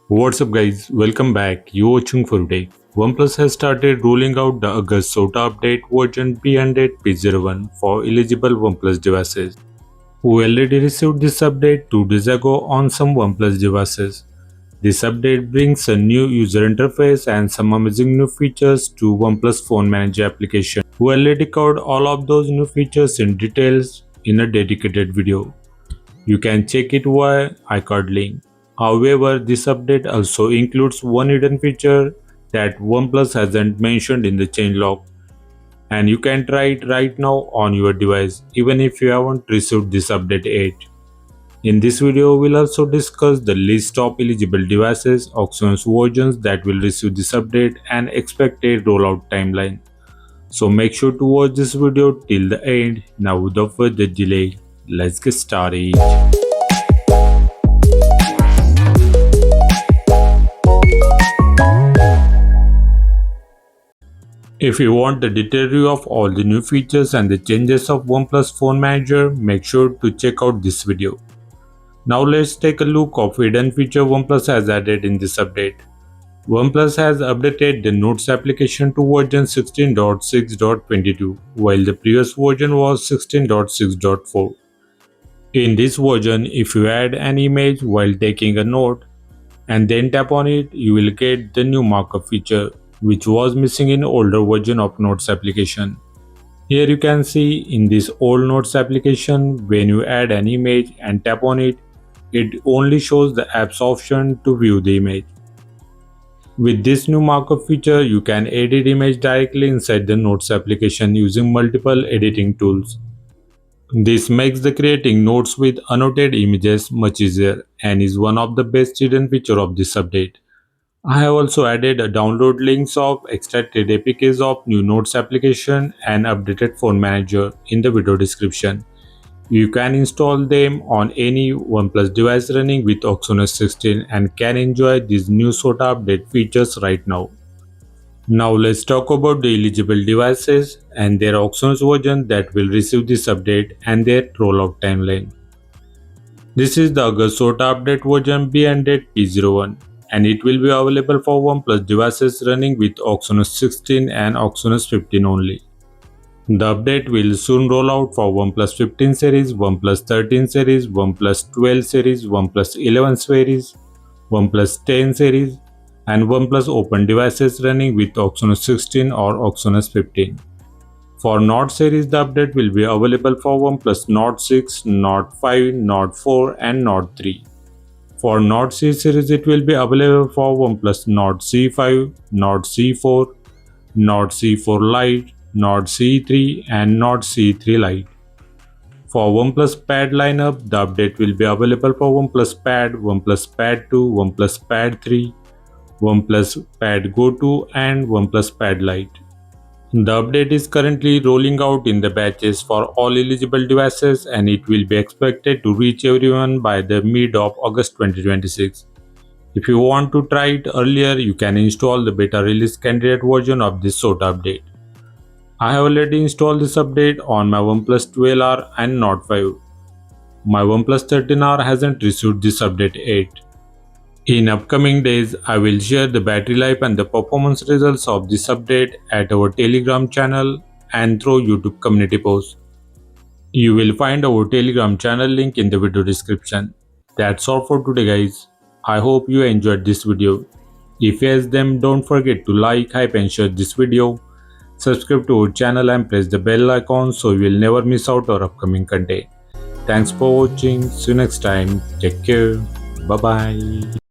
What's up guys, welcome back, you're watching for today. OnePlus has started rolling out the August SOTA update version B100P01 for eligible OnePlus devices. We already received this update 2 days ago on some OnePlus devices. This update brings a new user interface and some amazing new features to OnePlus Phone Manager application. We already covered all of those new features in details in a dedicated video. You can check it via iCard link. However, this update also includes one hidden feature that OnePlus hasn't mentioned in the changelog, and you can try it right now on your device even if you haven't received this update yet. In this video, we'll also discuss the list of eligible devices, OxygenOS versions that will receive this update, and expected rollout timeline. So make sure to watch this video till the end. Now without further delay, let's get started. If you want the detailed review of all the new features and the changes of OnePlus Phone Manager, make sure to check out this video. Now let's take a look of hidden feature OnePlus has added in this update. OnePlus has updated the Notes application to version 16.6.22, while the previous version was 16.6.4. In this version, if you add an image while taking a note and then tap on it, you will get the new markup feature, which was missing in older version of Notes application. Here you can see in this old Notes application, when you add an image and tap on it, it only shows the apps option to view the image. With this new markup feature, you can edit image directly inside the Notes application using multiple editing tools. This makes the creating notes with annotated images much easier and is one of the best hidden features of this update. I have also added a download links of extracted APKs of new Notes application and updated Phone Manager in the video description. You can install them on any OnePlus device running with OxygenOS 16 and can enjoy these new SOTA update features right now. Now let's talk about the eligible devices and their OxygenOS version that will receive this update and their rollout timeline. This is the August SOTA update version B100P01. And it will be available for OnePlus devices running with OxygenOS 16 and OxygenOS 15 only. The update will soon roll out for OnePlus 15 series, OnePlus 13 series, OnePlus 12 series, OnePlus 11 series, OnePlus 10 series, and OnePlus Open devices running with OxygenOS 16 or OxygenOS 15. For Note series, the update will be available for OnePlus Note 6, Note 5, Note 4, and Note 3. For Note C series, it will be available for OnePlus Note C5, Note C4, Note C4 Lite, Note C3, and Note C3 Lite. For OnePlus Pad lineup, the update will be available for OnePlus Pad, OnePlus Pad 2, OnePlus Pad 3, OnePlus Pad Go 2, and OnePlus Pad Lite. The update is currently rolling out in the batches for all eligible devices and it will be expected to reach everyone by the mid of August 2026. If you want to try it earlier, you can install the beta release candidate version of this SOTA update. I have already installed this update on my OnePlus 12R and Note 5. My OnePlus 13R hasn't received this update yet. In upcoming days, I will share the battery life and the performance results of this update at our Telegram channel and through YouTube community posts. You will find our Telegram channel link in the video description. That's all for today guys. I hope you enjoyed this video. If yes, then don't forget to like, hype and share this video. Subscribe to our channel and press the bell icon so you will never miss out our upcoming content. Thanks for watching. See you next time. Take care. Bye bye.